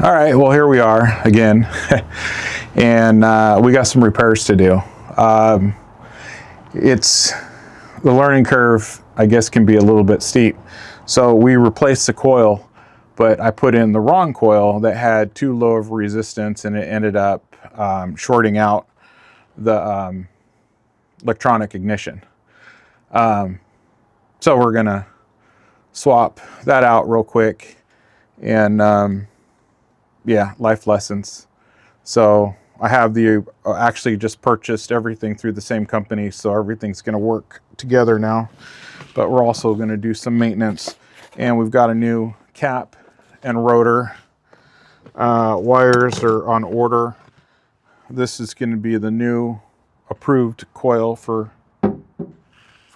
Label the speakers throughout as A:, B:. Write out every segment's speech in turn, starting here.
A: All right, well, here we are again, and we got some repairs to do. It's the learning curve, I guess, can be a little bit steep. So we replaced the coil, but I put in the wrong coil that had too low of resistance, and it ended up shorting out the electronic ignition. So we're gonna swap that out real quick, and yeah, life lessons. So I have actually just purchased everything through the same company, so everything's gonna work together now. But we're also gonna do some maintenance, and we've got a new cap and rotor. Wires are on order. This is gonna be the new approved coil for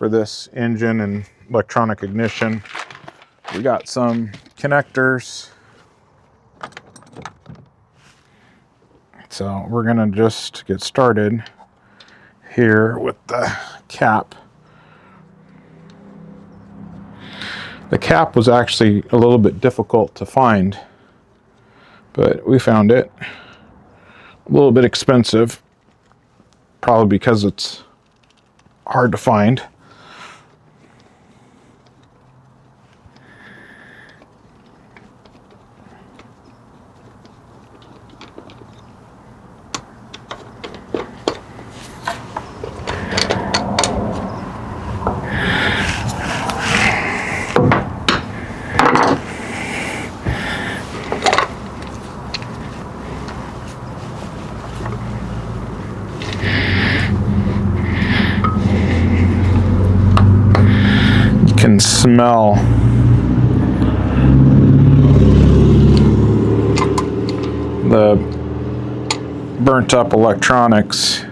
A: this engine and electronic ignition. We got some connectors. So we're gonna just get started here with the cap. The cap was actually a little bit difficult to find, but we found it. A little bit expensive, probably because it's hard to find. Can smell the burnt up electronics.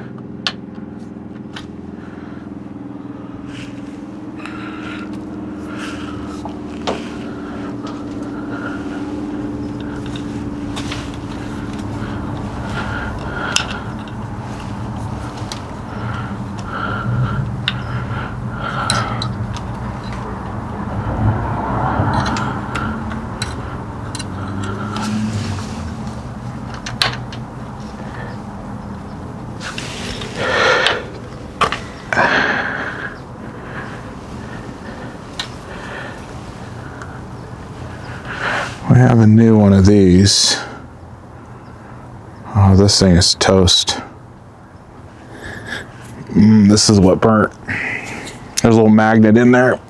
A: We have a new one of these. Oh, this thing is toast. This is what burnt. There's a little magnet in there.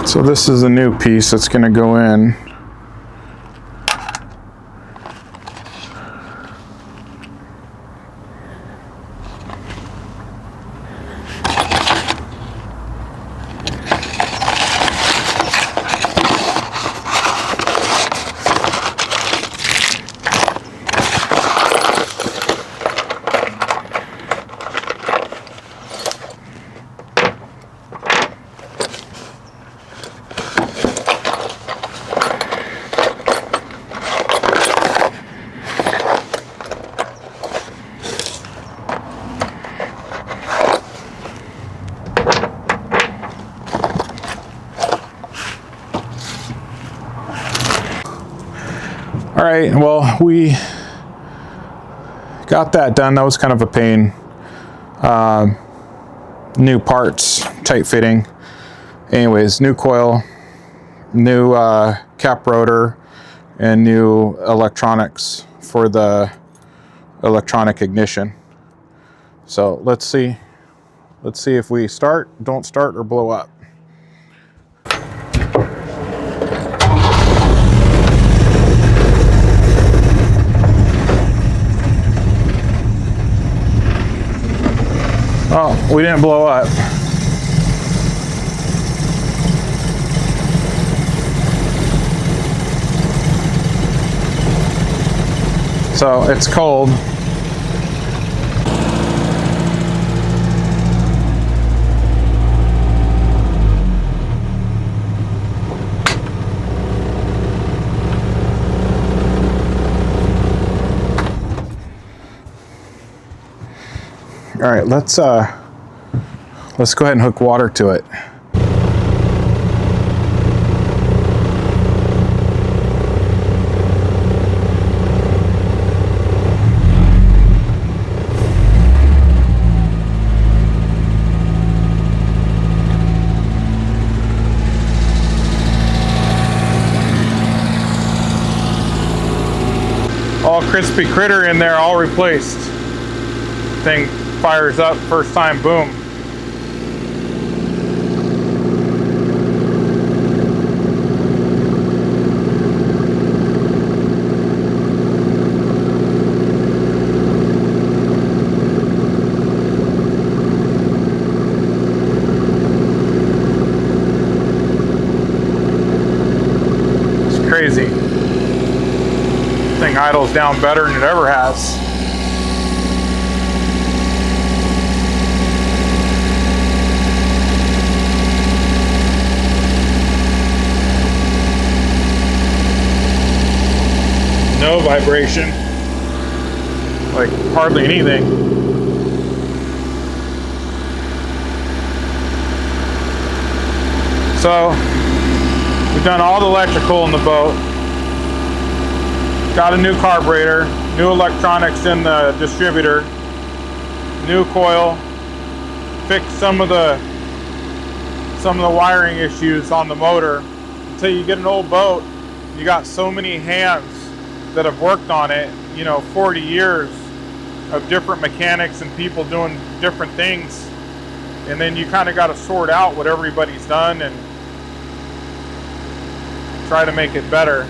A: So this is a new piece that's going to go in. All right, well, we got that done. That was kind of a pain. New parts, tight fitting. Anyways, new coil, new cap rotor, and new electronics for the electronic ignition. So let's see if we don't start, or blow up. Oh, we didn't blow up. So it's cold. All right, let's go ahead and hook water to it. All crispy critter in there, all replaced. Thing fires up first time, boom. It's crazy. Thing idles down better than it ever has. No vibration, like hardly anything. So we've done all the electrical in the boat. Got a new carburetor, new electronics in the distributor, new coil, fixed some of the wiring issues on the motor. Until you get an old boat, you got so many hands that have worked on it, you know, 40 years of different mechanics and people doing different things, and then you kind of got to sort out what everybody's done and try to make it better.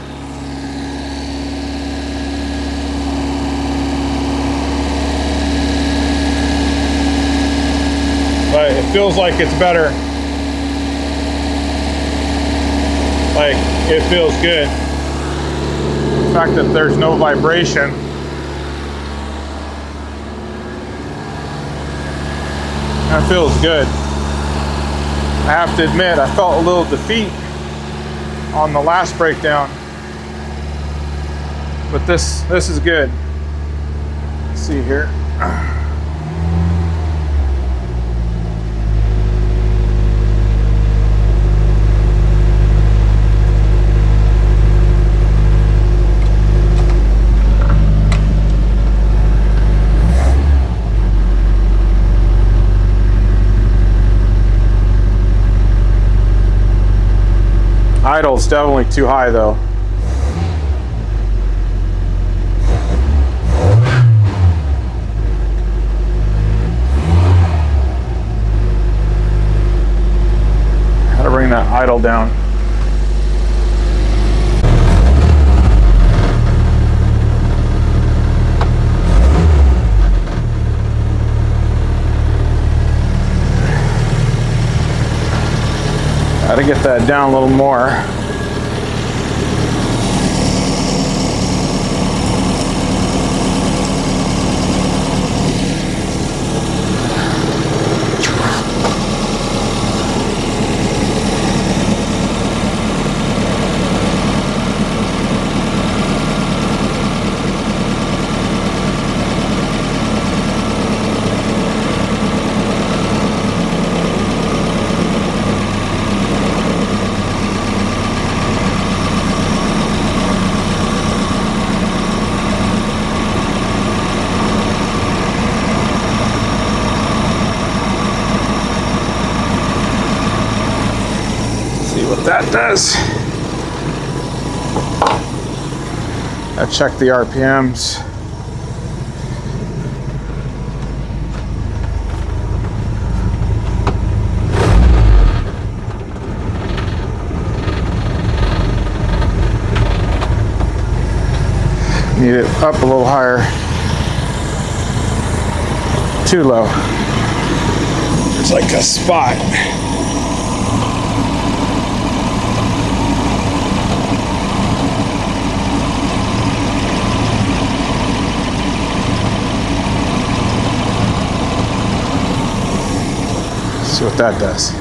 A: But it feels like it's better. Like, it feels good. The fact that there's no vibration. That feels good. I have to admit, I felt a little defeat on the last breakdown. But this is good. Let's see here. Idle's definitely too high though. How to bring that idle down. Gotta get that down a little more. What that does. I check the RPMs. Need it up a little higher. Too low. It's like a spot. See what that does.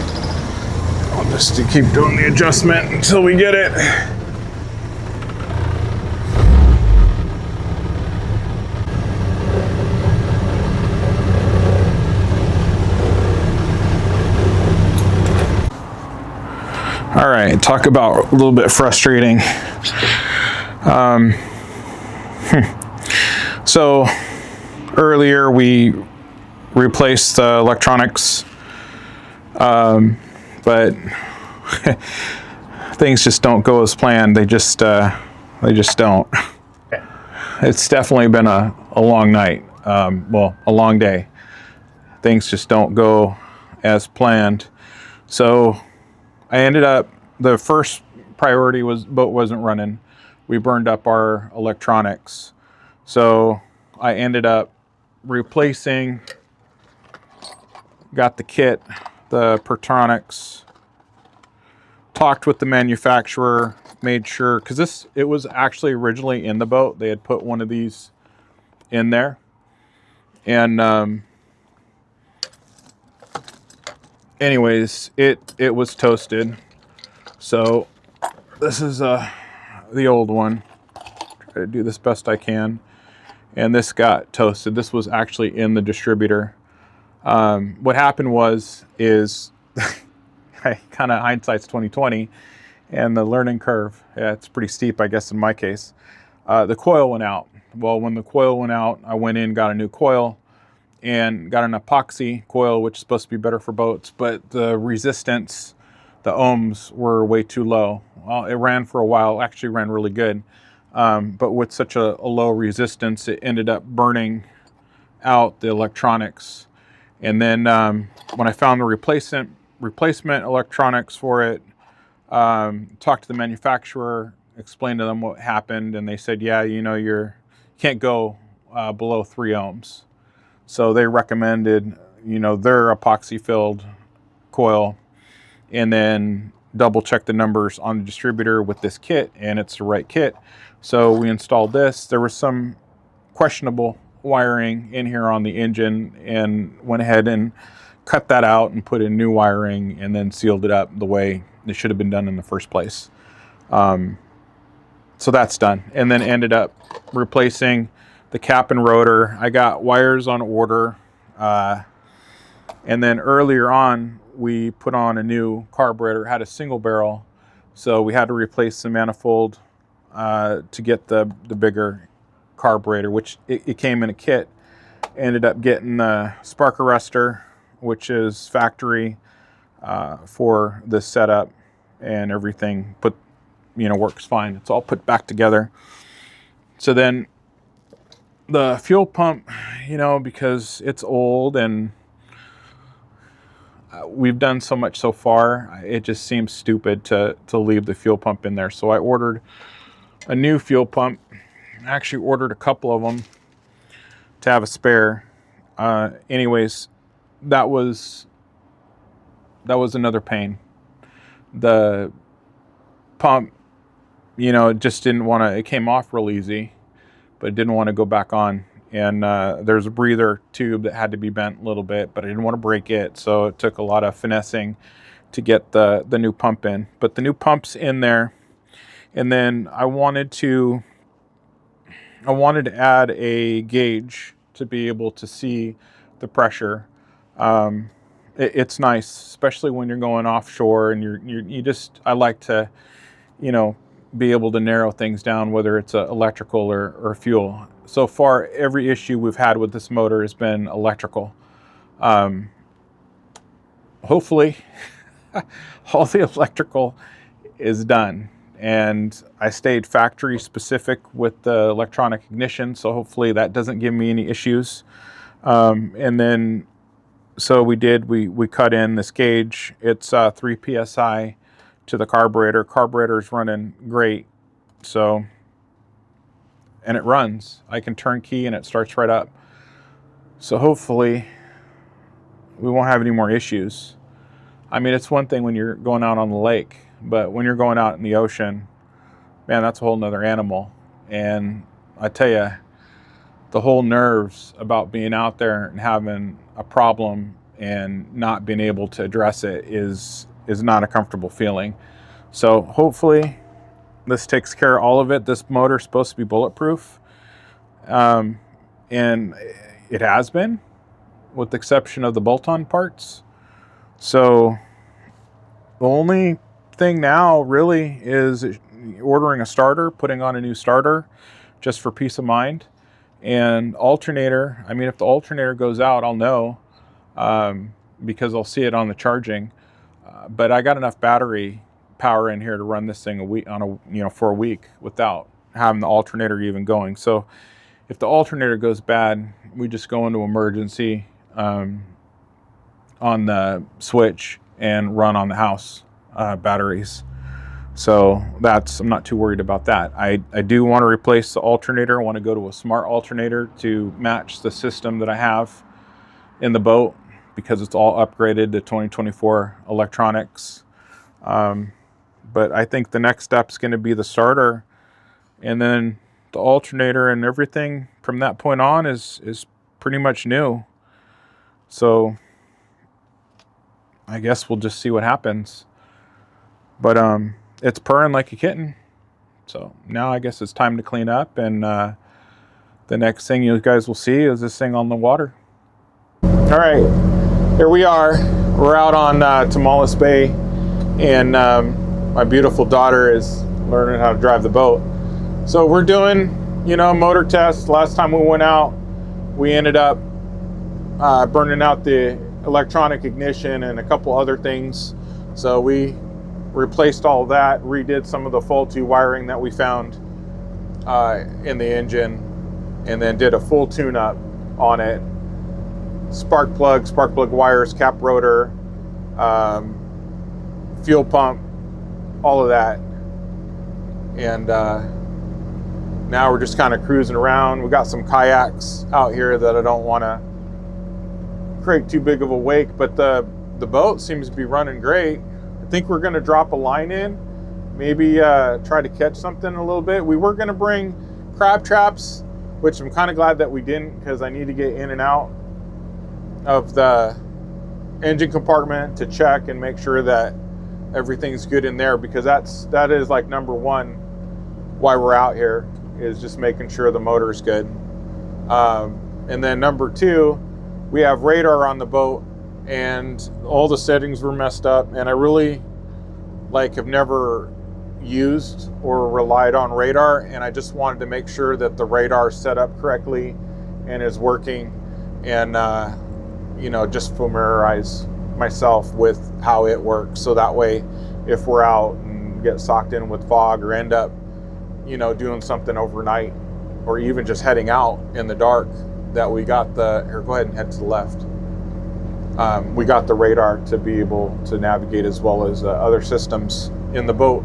A: I'll just keep doing the adjustment until we get it. All right, talk about a little bit frustrating. So earlier we replaced the electronics, but things just don't go as planned. They just don't. It's definitely been a long night. Well, a long day. Things just don't go as planned. So I ended up, the first priority was boat wasn't running. We burned up our electronics. So I ended up replacing, got the kit, the Pertronics, talked with the manufacturer, made sure, because it was actually originally in the boat. They had put one of these in there. And anyways, it was toasted. So this is the old one. Try to do this best I can. And this got toasted. This was actually in the distributor. What happened is kind of hindsight's 2020, and the learning curve, yeah, it's pretty steep, I guess, in my case. The coil went out. Well, when the coil went out, I went in, got a new coil, and got an epoxy coil, which is supposed to be better for boats, but the resistance, the ohms were way too low. Well, it ran for a while, actually ran really good, but with such a low resistance, it ended up burning out the electronics. And then when I found the replacement electronics for it, talked to the manufacturer, explained to them what happened, and they said, yeah, you can't go below 3 ohms. So they recommended, their epoxy filled coil, and then double check the numbers on the distributor with this kit, and it's the right kit. So we installed this. There was some questionable wiring in here on the engine, and went ahead and cut that out and put in new wiring, and then sealed it up the way it should have been done in the first place. So that's done. And then ended up replacing the cap and rotor. I got wires on order. And then earlier on, we put on a new carburetor. It had a single barrel, so we had to replace the manifold to get the bigger carburetor, which it came in a kit. Ended up getting the spark arrestor, which is factory for this setup, and everything works fine. It's all put back together. So then the fuel pump, because it's old and we've done so much so far, it just seems stupid to leave the fuel pump in there. So I ordered a new fuel pump. I actually ordered a couple of them to have a spare. Anyways, that was another pain. The pump, it just didn't want to, it came off real easy, but it didn't want to go back on. And there's a breather tube that had to be bent a little bit, but I didn't want to break it. So it took a lot of finessing to get the new pump in. But the new pump's in there. And then I wanted to add a gauge to be able to see the pressure. It's nice, especially when you're going offshore and I like to, be able to narrow things down, whether it's electrical or fuel. So far, every issue we've had with this motor has been electrical. Hopefully, all the electrical is done. And I stayed factory specific with the electronic ignition, so hopefully that doesn't give me any issues. And then, so we cut in this gauge. It's 3 PSI to the carburetor. Carburetor's running great. So, and it runs. I can turn key and it starts right up. So hopefully we won't have any more issues. I mean, it's one thing when you're going out on the lake, but when you're going out in the ocean, man, that's a whole nother animal. And I tell you, the whole nerves about being out there and having a problem and not being able to address it is not a comfortable feeling. So hopefully this takes care of all of it. This motor's supposed to be bulletproof. And it has been, with the exception of the bolt-on parts. So the only thing now really is ordering a starter, putting on a new starter, just for peace of mind. And alternator, I mean, if the alternator goes out, I'll know, because I'll see it on the charging. But I got enough battery power in here to run this thing for a week without having the alternator even going. So if the alternator goes bad, we just go into emergency on the switch and run on the house batteries. So I'm not too worried about that. I do want to replace the alternator. I want to go to a smart alternator to match the system that I have in the boat, because it's all upgraded to 2024 electronics. But I think the next step is going to be the starter, and then the alternator, and everything from that point on is pretty much new. So I guess we'll just see what happens. But it's purring like a kitten. So now I guess it's time to clean up, and the next thing you guys will see is this thing on the water. All right, here we are. We're out on Tomales Bay, and my beautiful daughter is learning how to drive the boat. So we're doing, motor tests. Last time we went out, we ended up burning out the electronic ignition and a couple other things. So we replaced all of that, redid some of the faulty wiring that we found in the engine, and then did a full tune-up on it. Spark plug wires, cap rotor, fuel pump, all of that. And now we're just kind of cruising around. We got some kayaks out here that I don't want to create too big of a wake, but the boat seems to be running great. I think we're going to drop a line in, maybe try to catch something a little bit. We were going to bring crab traps, which I'm kind of glad that we didn't, because I need to get in and out of the engine compartment to check and make sure that everything's good in there, because that is like number one why we're out here, is just making sure the motor's good. And then number two, we have radar on the boat, and all the settings were messed up, and I really have never used or relied on radar, and I just wanted to make sure that the radar is set up correctly and is working, and just familiarize myself with how it works, so that way if we're out and get socked in with fog, or end up doing something overnight, or even just heading out in the dark, that we got here, go ahead and head to the left. We got the radar to be able to navigate, as well as other systems in the boat.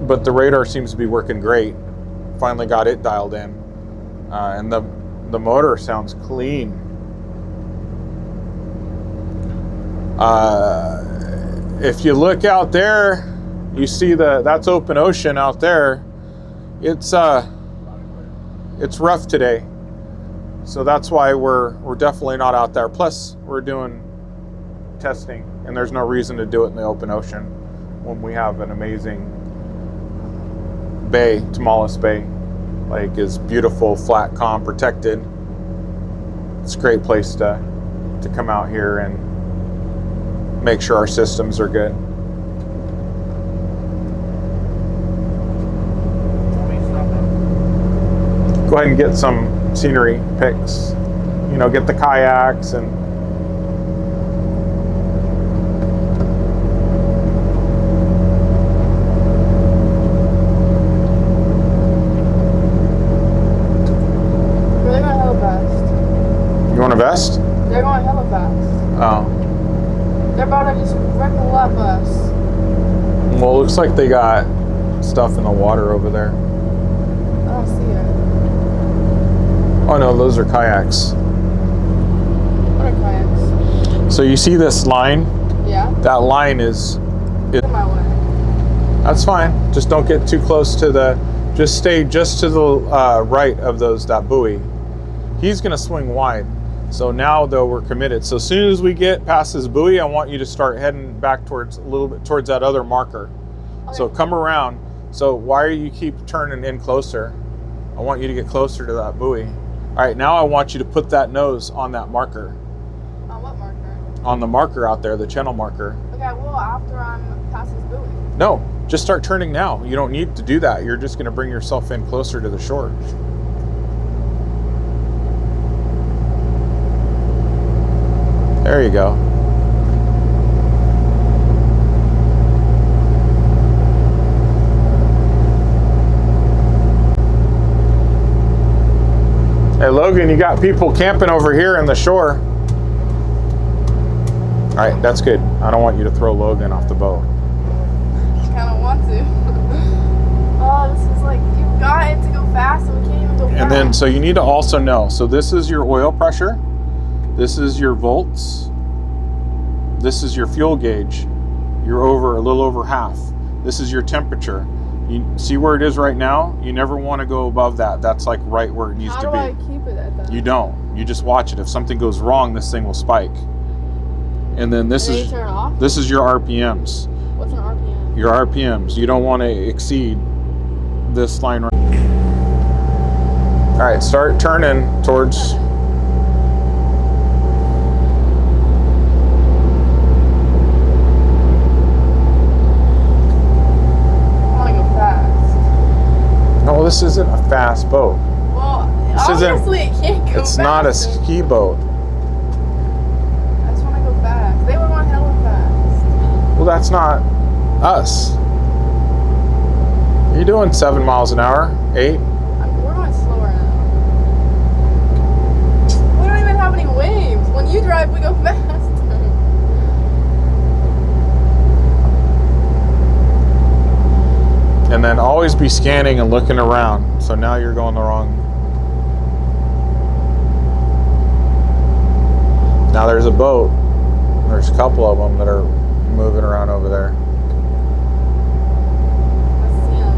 A: But the radar seems to be working great. Finally got it dialed in. And the motor sounds clean. If you look out there, you see that's open ocean out there. It's rough today. So that's why we're definitely not out there. Plus, we're doing testing, and there's no reason to do it in the open ocean when we have an amazing bay. Tomales Bay, is beautiful, flat, calm, protected. It's a great place to come out here and make sure our systems are good. Go ahead and get some scenery pics, get the kayaks and
B: they're going hella fast.
A: You want a vest?
B: They're going hella fast.
A: Oh.
B: They're about to just wreck the lap bus.
A: Well, it looks like they got stuff in the water over there.
B: I don't see it.
A: Oh no, those are kayaks.
B: What are kayaks?
A: So you see this line?
B: Yeah.
A: That line is.
B: In my way.
A: That's fine. Just don't get too close to just stay just to the right of that buoy. He's gonna swing wide. So now though, we're committed. So as soon as we get past this buoy, I want you to start heading back a little bit towards that other marker. Okay. So come around. So why are you keep turning in closer? I want you to get closer to that buoy. All right, now I want you to put that nose on that marker.
B: On what marker?
A: On the marker out there, the channel marker.
B: Like I will after I'm past this buoy.
A: No, just start turning now. You don't need to do that. You're just going to bring yourself in closer to the shore. There you go. Hey Logan, you got people camping over here in the shore. All right, that's good. I don't want you to throw Logan off the boat.
B: I kind of want to. Oh, this is like, you've got it to go fast and we can't even go fast.
A: And then, so you need to also know, so this is your oil pressure. This is your volts. This is your fuel gauge. You're over, a little over half. This is your temperature. You see where it is right now? You never want to go above that. That's like right where it needs to be.
B: How do I keep it at that?
A: You don't. You just watch it. If something goes wrong, this thing will spike. And then this
B: And then
A: is
B: you turn it off?
A: This is your RPMs.
B: What's an RPM?
A: Your RPMs. You don't want to exceed this line right. All right, start turning towards. No, this isn't a fast boat.
B: Well,
A: This
B: obviously it can't go
A: It's
B: faster.
A: not a ski boat.
B: I just want to go fast. They would want hella fast.
A: Well, that's not us. You're doing 7 miles an hour, 8.
B: We're going slower now. We don't even have any waves. When you drive, we go faster.
A: And then always be scanning and looking around. So now you're going the wrong. Now there's a boat. There's a couple of them that are moving around over there.
B: Let's see 'em.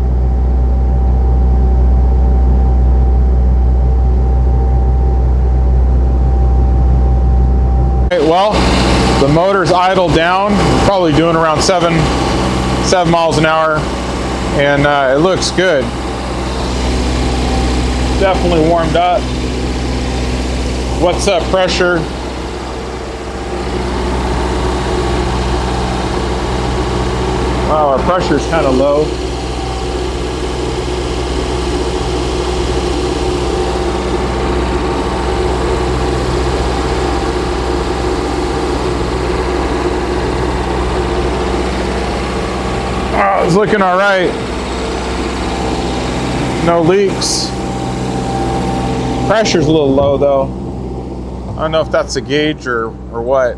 A: Okay, well, the motor's idled down. Probably doing around 7 miles an hour. And it looks good. Definitely warmed up. What's up, pressure? Wow, our pressure's kind of low. Oh, it's looking all right. No leaks. Pressure's a little low though. I don't know if that's the gauge or what.